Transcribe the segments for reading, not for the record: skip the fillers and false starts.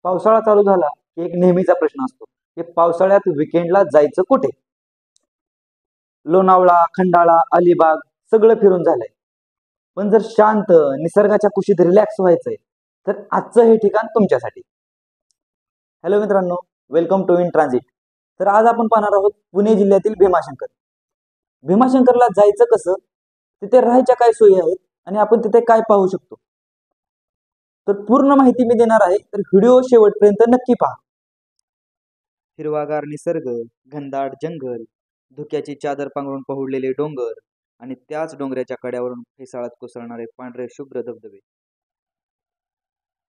पावसाळा चालू झाला की एक नेहमीचा प्रश्न असतो की पावसाळ्यात विकेंडला जायचं कुठे. लोणावळा, खंडाळा, अलिबाग सगळं फिरून झालंय. पण जर शांत निसर्गाच्या कुशीत रिलॅक्स व्हायचंय तर आजचं हे ठिकाण तुमच्यासाठी. हॅलो मित्रांनो, वेलकम टू इन ट्रान्झिट. तर आज आपण पाहणार आहोत पुणे जिल्ह्यातील भीमाशंकर. भीमाशंकरला जायचं कसं, तिथे राहायच्या काय सोयी आहेत आणि आपण तिथे काय पाहू शकतो, तर पूर्ण माहिती मी देणार आहे. तर व्हिडिओ शेवटपर्यंत नक्की पहा. हिरवागार निसर्ग, घनदाट जंगल, धुक्याची चादर पांघरून पहुडलेले डोंगर आणि त्याच डोंगराच्या कड्यावरून फेसाळत कोसळणारे पांढरे शुभ्र धबधबे.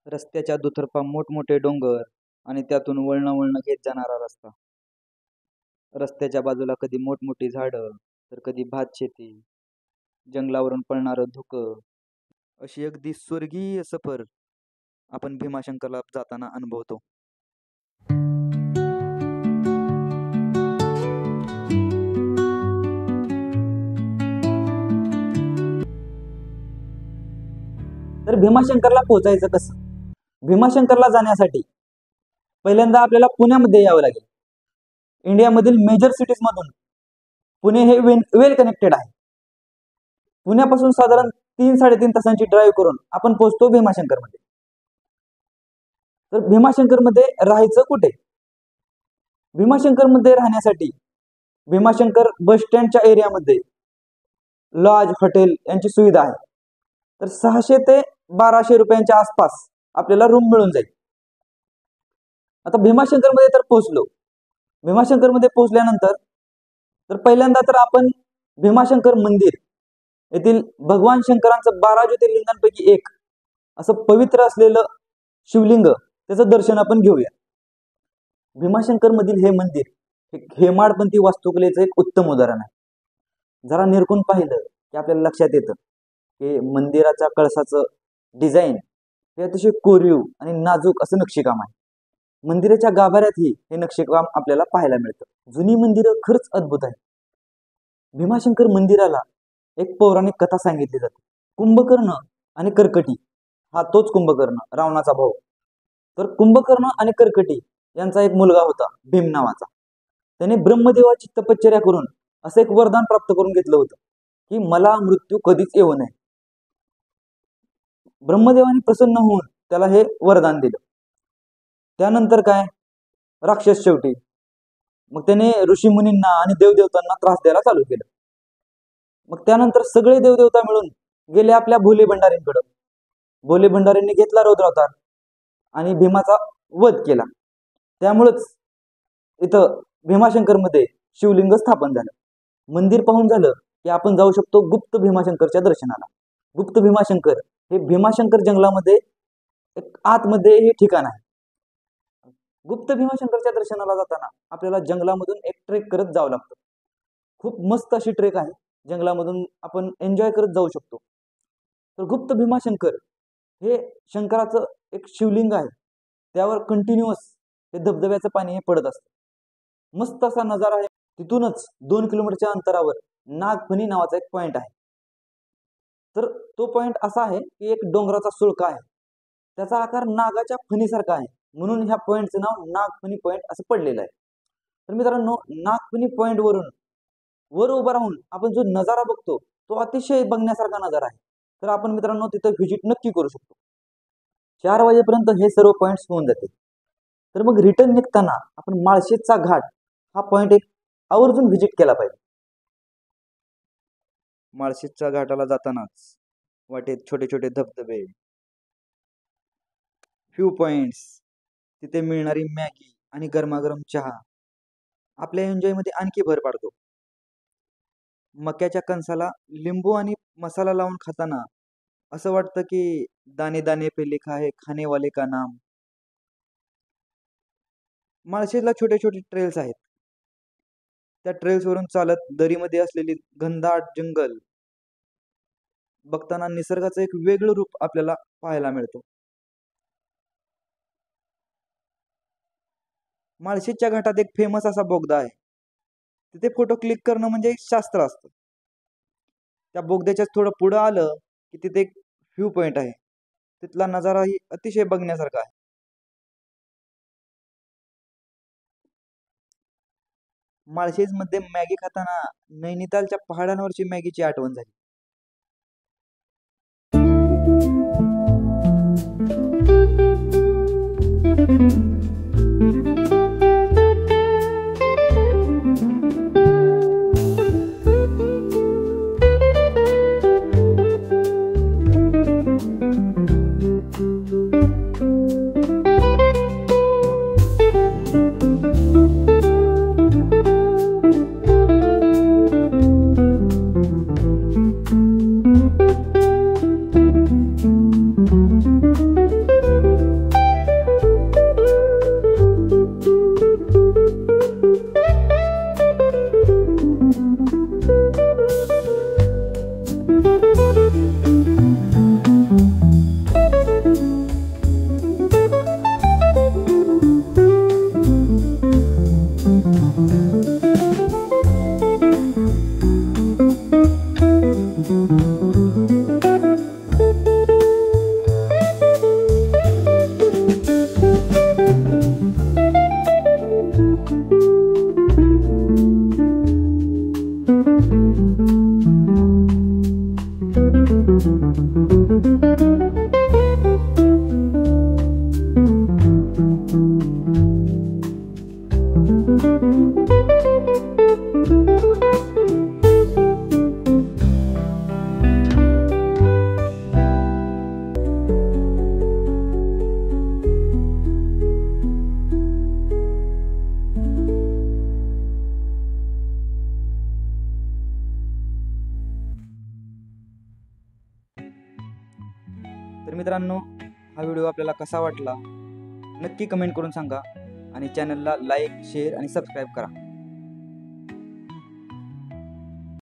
रस्त्याच्या दुतर्फा मोठमोठे डोंगर आणि त्यातून वळण वळण घेत जाणारा रस्ता. रस्त्याच्या बाजूला कधी मोठमोठी झाडं तर कधी भात शेती, जंगलावरून पळणारं धुकं, अशी अगदी स्वर्गीय सफर आपण भीमाशंकरला जाताना अनुभवतो. तर भीमाशंकरला पोहोचायचं कसं. भीमाशंकरला जाण्यासाठी पहिल्यांदा आपल्याला पुण्यामध्ये यावं लागेल. इंडियामधील मेजर सिटीज मधून पुणे हे वेल कनेक्टेड आहे. पुण्यापासून साधारण 3-3.5 तासांची ड्राईव्ह करून आपण पोहोचतो भीमाशंकरमध्ये. तर भीमाशंकरमध्ये राहायचं कुठे. भीमाशंकरमध्ये राहण्यासाठी भीमाशंकर बस स्टँडच्या एरियामध्ये लॉज, हॉटेल यांची सुविधा आहे. तर 600 ते 1200 रुपयांच्या आसपास आपल्याला रूम मिळून जाईल. आता भीमाशंकरमध्ये तर पोहोचलो. भीमाशंकरमध्ये पोहोचल्यानंतर तर पहिल्यांदा तर आपण भीमाशंकर मंदिर येथील भगवान शंकरांचं 12 ज्योतिर्लिंगांपैकी एक असं पवित्र असलेलं शिवलिंग, त्याचं दर्शन आपण घेऊया. भीमाशंकर मधील हे मंदिर हेमाडपंथी वास्तुकलेचं एक उत्तम उदाहरण आहे. जरा निरखून पाहिलं की आपल्याला लक्षात येतं की मंदिराच्या कळसाचं डिझाईन हे अतिशय कोरीव आणि नाजूक असं नक्षीकाम आहे. मंदिराच्या गाभाऱ्यातही हे नक्षीकाम आपल्याला पाहायला मिळतं. जुनी मंदिरं खरंच अद्भुत आहे. भीमाशंकर मंदिराला एक पौराणिक कथा सांगितली जाते. कुंभकर्ण आणि कर्कटी, हा तोच कुंभकर्ण, रावणाचा भाऊ. तर कुंभकर्ण आणि कर्कटी यांचा एक मुलगा होता भीम नावाचा. त्याने ब्रह्मदेवाची तपश्चर्या करून असं एक वरदान प्राप्त करून घेतलं होतं की मला मृत्यू कधीच येऊ नये. ब्रह्मदेवाने प्रसन्न होऊन त्याला हे वरदान दिलं. त्यानंतर काय, राक्षस शेवटी मग त्याने ऋषीमुनींना आणि देवदेवतांना त्रास द्यायला चालू केलं. मग त्यानंतर सगळे देवदेवता मिळून गेले आपल्या भोले भंडारींकडं. भोले भंडारींनी घेतला रौद्रावतार आणि भीमाचा वध केला. त्यामुळेच इथं भीमाशंकरमध्ये शिवलिंग स्थापन झालं. मंदिर पाहून झालं की आपण जाऊ शकतो गुप्त भीमाशंकरच्या दर्शनाला. गुप्त भीमाशंकर हे भीमाशंकर जंगलामध्ये एक आतमध्ये हे ठिकाण आहे. गुप्त भीमाशंकरच्या दर्शनाला जाताना आपल्याला जंगलामधून एक ट्रेक करत जावं लागतं. खूप मस्त अशी ट्रेक आहे, जंगलामधून आपण एन्जॉय करत जाऊ शकतो. तर गुप्त भीमाशंकर हे शंकराचं एक शिवलिंग आहे. त्यावर कंटिन्युअस हे धबधब्याचं पाणी हे पडत असतं. मस्त असा नजारा आहे. तिथूनच 2 किलोमीटरच्या अंतरावर नागफणी नावाचा एक पॉइंट आहे. तर तो पॉइंट असा आहे की एक डोंगराचा सुळका आहे, त्याचा आकार नागाच्या फणीसारखा आहे, म्हणून ह्या पॉइंटचं नाव नागफणी पॉइंट असं पडलेलं आहे. तर मित्रांनो, नागफणी पॉइंट वरून वर उभं राहून आपण जो नजारा बघतो तो अतिशय बघण्यासारखा नजारा आहे. तर आपण मित्रांनो तिथं व्हिजिट नक्की करू शकतो. 4 वाजेपर्यंत हे सर्व पॉइंट्स होऊन जाते. तर मग रिटर्न निघताना आपण माळशेजचा घाट हा पॉइंट एक आवर्जून व्हिजिट केला पाहिजे. माळशेजच्या घाटाला जातानाच वाटेत छोटे छोटे धबधबे, व्ह्यू पॉइंट्स, तिथे मिळणारी मॅगी आणि गरमागरम चहा आपल्या एन्जॉयमध्ये आणखी भर पाडतो. मक्याच्या कणसाला लिंबू आणि मसाला लावून खाताना असं वाटतं की दाने दाने पे लिखा है खाने वाले का नाम. माळशेजला छोटे छोटे ट्रेल्स आहेत. त्या ट्रेल्स वरून चालत दरीमध्ये असलेली घनदाट जंगल बघताना निसर्गाचं एक वेगळं रूप आपल्याला पाहायला मिळतो. माळशेजच्या घाटात एक फेमस असा बोगदा आहे. तिथे फोटो क्लिक करणं म्हणजे एक शास्त्र असतं. त्या बोगद्याच्या थोडं पुढं आलं की तिथे एक व्ह्यू पॉइंट आहे. तिथला नजारा ही अतिशय बघण्यासारखा आहे. माळशेज मध्ये मॅगी खाताना नैनितालच्या पहाडांवरची मॅगीची आठवण झाली. तर मित्रांनो, हा व्हिडिओ आपल्याला कसा वाटला नक्की कमेंट करून सांगा आणि चॅनलला लाईक, शेअर आणि सबस्क्राईब करा.